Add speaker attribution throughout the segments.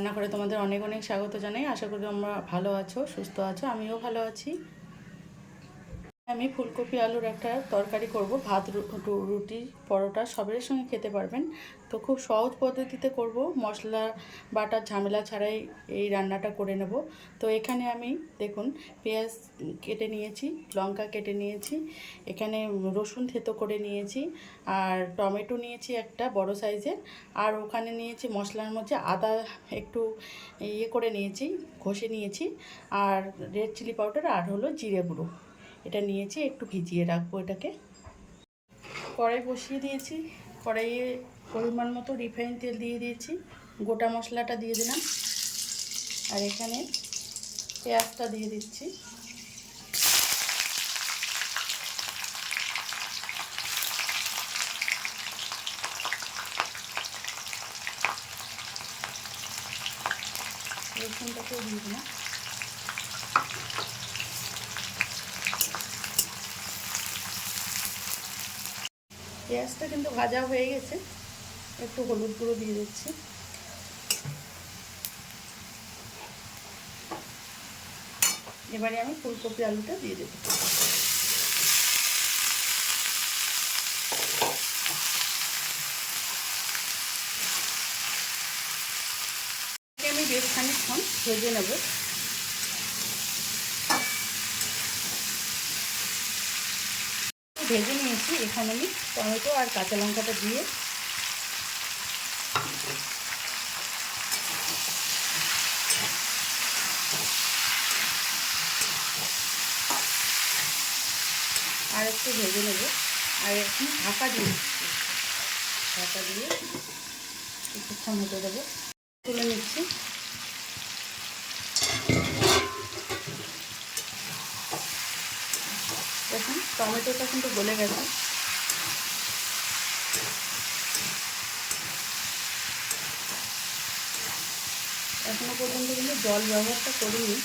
Speaker 1: রান্নাঘরে তোমাদের অনেক অনেক স্বাগত জানাই। আশা করি তোমরা ভালো আছো, সুস্থ আছো। আমিও ভালো আছি। আমি ফুলকপি আলুর একটা তরকারি করব। ভাত, রুটি, পরোটা সবের সঙ্গে খেতে পারবেন। তো খুব সহজ পদ্ধতিতে করব, মশলা বাটার ঝামেলা ছাড়াই এই রান্নাটা করে নেব। তো এখানে আমি দেখুন পেঁয়াজ কেটে নিয়েছি, লঙ্কা কেটে নিয়েছি, এখানে রসুন থেতো করে নিয়েছি, আর টমেটো নিয়েছি একটা বড় সাইজের, আর ওখানে নিয়েছি মশলার মধ্যে আদা একটু করে নিয়েছি, ঘষে নিয়েছি, আর রেড চিলি পাউডার, আর হলো জিরে গুঁড়ো। এটা নিয়েছি, একটু ভিজিয়ে রাখবো এটাকে। কড়াই বসিয়ে দিয়েছি, কড়াইয়ে পরিমাণ মতো রিফাইন তেল দিয়ে দিয়েছি, গোটা মশলাটা দিয়ে দিলাম, আর এখানে পেঁয়াজটা দিয়ে দিচ্ছি। রসুনটাকেও দিয়ে দিলাম। পেঁয়াজটা কিন্তু ভাজা হয়ে গেছে, একটু হলুদ গুঁড়ো দিয়ে দিচ্ছি। এবারে আমি ফুলকপি আলুটা দিয়ে দেবো। আমি বেশ খানিকক্ষণ ভেজে নেব। ভেজে নিয়েছি, এখানে আমি টমেটো আর কাঁচা লঙ্কাটা দিয়ে আর একটু ভেজে নেব, আর একটু ঢাকা দিয়ে দিচ্ছি। ঢাকা দিয়ে কিছুক্ষণ হতে দেবো। তুলে নিচ্ছি। দেখুন টমেটোটা কিন্তু গলে গেছে। এখনো পর্যন্ত কিন্তু জল ব্যবহারটা করিনি।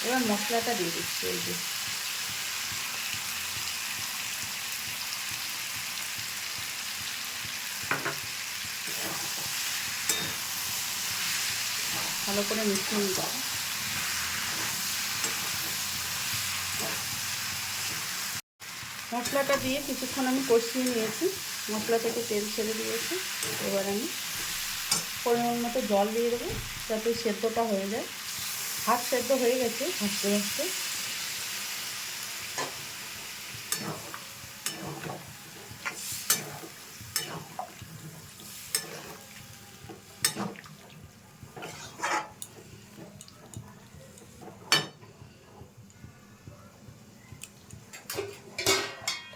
Speaker 1: এবার মশলাটা দিয়ে দিচ্ছি। এই যে ভালো করে মিশিয়ে নিতে। মশলাটা দিয়ে কিছুক্ষণ আমি কষিয়ে নিয়েছি, মশলা থেকে তেল ছেড়ে দিয়েছি। এবার আমি পরিমাণ মতো জল দিয়ে দেবো, যাতে সেদ্ধটা হয়ে যায়। হাফ সেদ্ধ হয়ে গেছে ভাজতে ভাজতে।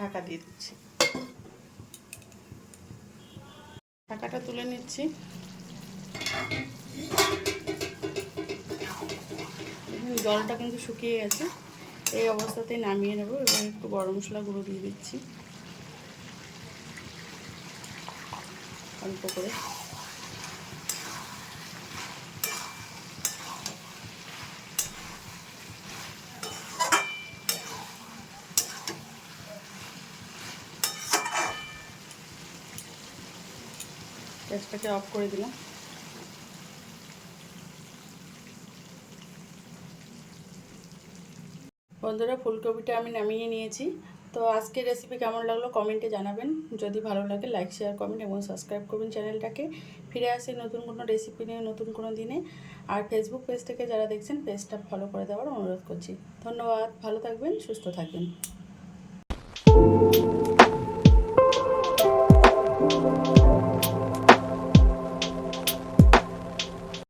Speaker 1: ঢাকা দিয়ে দিচ্ছি। ঢাকাটা তুলে নিচ্ছি। জলটা কিন্তু শুকিয়ে গেছে। এই অবস্থাতেই নামিয়ে নেব। এবার একটু গরম মশলা গুঁড়ো দিয়ে দিচ্ছি অল্প করে। গ্যাসটাকে অফ করে দিলাম। বন্ধুরা, ফুলকপিটা আমি নামিয়ে নিয়েছি। তো আজকের রেসিপি কেমন লাগলো কমেন্টে জানাবেন। যদি ভালো লাগে লাইক, শেয়ার, কমেন্ট এবং সাবস্ক্রাইব করবেন চ্যানেলটাকে। ফিরে আসি নতুন কোনো রেসিপি নিয়ে নতুন কোনো দিনে। আর ফেসবুক পেজ থেকে যারা দেখছেন পেজটা ফলো করে দেওয়ার অনুরোধ করছি। ধন্যবাদ। ভালো থাকবেন, সুস্থ থাকবেন।